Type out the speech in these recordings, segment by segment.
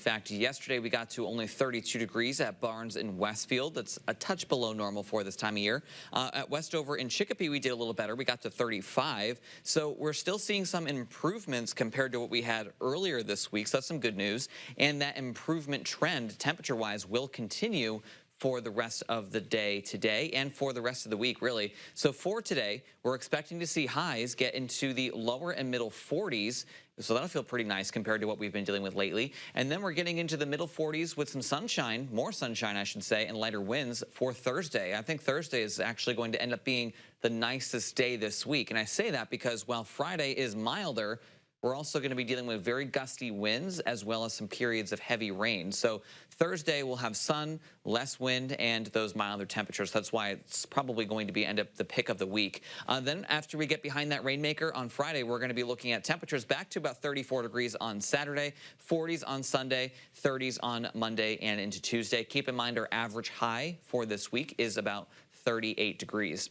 fact, yesterday we got to only 32 degrees at Barnes in Westfield. That's a touch below normal for this time of year. At Westover in Chicopee, we did a little better. We got to 35. So we're still seeing some improvements compared to what we had earlier this week. So that's some good news. And that improvement trend, temperature-wise, will continue for the rest of the day today and for the rest of the week, really. So for today, we're expecting to see highs get into the lower and middle 40s. So that'll feel pretty nice compared to what we've been dealing with lately. And then we're getting into the middle 40s with some sunshine, more sunshine, I should say, and lighter winds for Thursday. I think Thursday is actually going to end up being the nicest day this week. And I say that because while Friday is milder, we're also going to be dealing with very gusty winds as well as some periods of heavy rain. So Thursday we'll have sun, less wind, and those milder temperatures. That's why it's probably going to end up the pick of the week. Then after we get behind that rainmaker on Friday, we're going to be looking at temperatures back to about 34 degrees on Saturday, 40s on Sunday, 30s on Monday and into Tuesday. Keep in mind our average high for this week is about 38 degrees.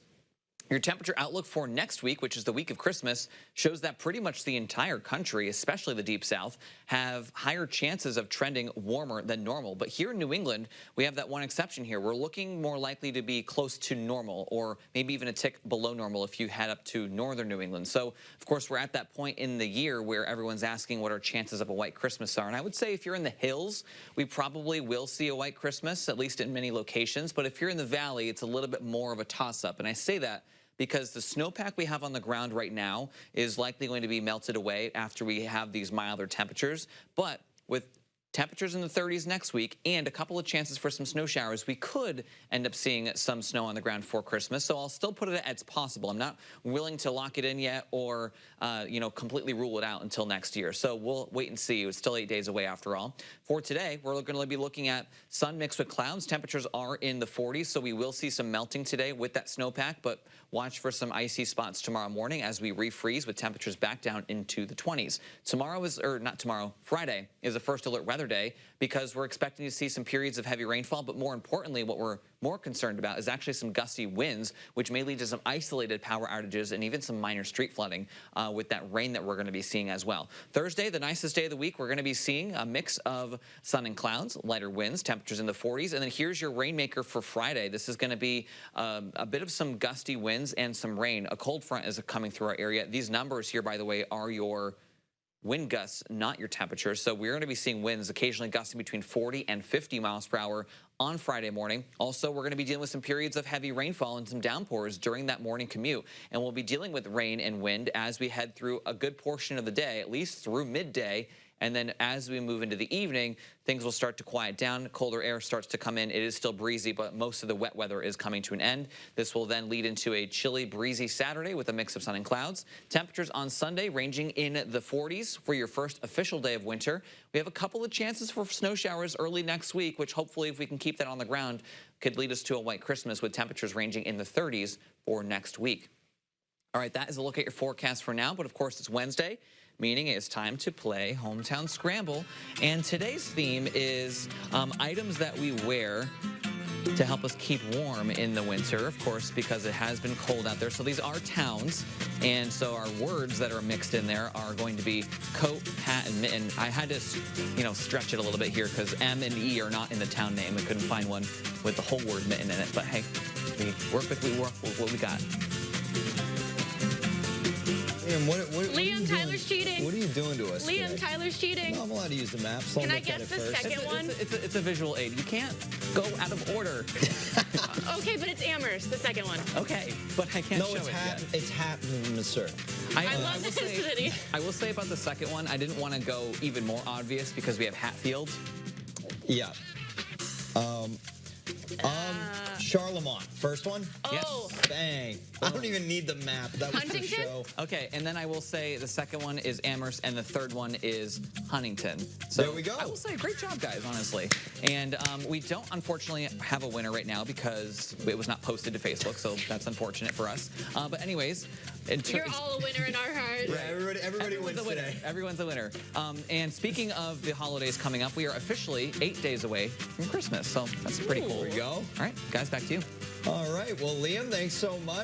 Your temperature outlook for next week, which is the week of Christmas, shows that pretty much the entire country, especially the Deep South, have higher chances of trending warmer than normal. But here in New England, we have that one exception here. We're looking more likely to be close to normal or maybe even a tick below normal if you head up to northern New England. So, of course, we're at that point in the year where everyone's asking what our chances of a white Christmas are. And I would say if you're in the hills, we probably will see a white Christmas, at least in many locations. But if you're in the valley, it's a little bit more of a toss-up. And I say that because the snowpack we have on the ground right now is likely going to be melted away after we have these milder temperatures. But with temperatures in the 30s next week and a couple of chances for some snow showers, we could end up seeing some snow on the ground for Christmas. So I'll still put it at it's possible. I'm not willing to lock it in yet or, completely rule it out until next year. So we'll wait and see. It's still 8 days away after all. For today, we're going to be looking at sun mixed with clouds. Temperatures are in the 40s, so we will see some melting today with that snowpack, but watch for some icy spots tomorrow morning as we refreeze with temperatures back down into the 20s. Friday is the first alert weather day because we're expecting to see some periods of heavy rainfall, but more importantly, what we're more concerned about is actually some gusty winds, which may lead to some isolated power outages and even some minor street flooding with that rain that we're going to be seeing as well. Thursday, the nicest day of the week, we're going to be seeing a mix of sun and clouds, lighter winds, temperatures in the 40s, and then here's your rainmaker for Friday. This is going to be a bit of some gusty winds and some rain. A cold front is coming through our area. These numbers here, by the way, are your wind gusts, not your temperatures. So we're going to be seeing winds occasionally gusting between 40 and 50 miles per hour on Friday morning. Also, we're going to be dealing with some periods of heavy rainfall and some downpours during that morning commute. And we'll be dealing with rain and wind as we head through a good portion of the day, at least through midday. And then as we move into the evening, things will start to quiet down. Colder air starts to come in. It is still breezy, but most of the wet weather is coming to an end. This will then lead into a chilly, breezy Saturday with a mix of sun and clouds. Temperatures on Sunday ranging in the 40s for your first official day of winter. We have a couple of chances for snow showers early next week, which hopefully, if we can keep that on the ground, could lead us to a white Christmas with temperatures ranging in the 30s for next week. All right, that is a look at your forecast for now, but of course it's Wednesday, meaning it's time to play Hometown Scramble. And today's theme is items that we wear to help us keep warm in the winter, of course, because it has been cold out there. So these are towns, and so our words that are mixed in there are going to be coat, hat, and mitten. I had to, stretch it a little bit here because M and E are not in the town name. I couldn't find one with the whole word mitten in it. But hey, we work with what we got. Liam, Tyler's cheating. What are you doing to us Liam, today? Tyler's cheating. No, I'm allowed to use the map. So Can I guess the second one? It's a visual aid. You can't go out of order. Okay, but it's Amherst, the second one. Okay, but I can't show it yet. It's Hatton, sir. I love the city. I will say about the second one, I didn't want to go even more obvious because we have Hatfield. Yeah. Charlemont. First one? Oh. Yes. Bang. I don't even need the map. That was for Huntington? show. Okay, and then I will say the second one is Amherst and the third one is Huntington. So there we go. I will say great job, guys, honestly. And we don't, unfortunately, have a winner right now because it was not posted to Facebook, so that's unfortunate for us. But anyways. You're all a winner in our hearts. Yeah, everybody wins today. Everyone's a winner. And speaking of the holidays coming up, we are officially 8 days away from Christmas, so that's pretty cool. There we go. All right, guys, back to you. All right. Well, Liam, thanks so much.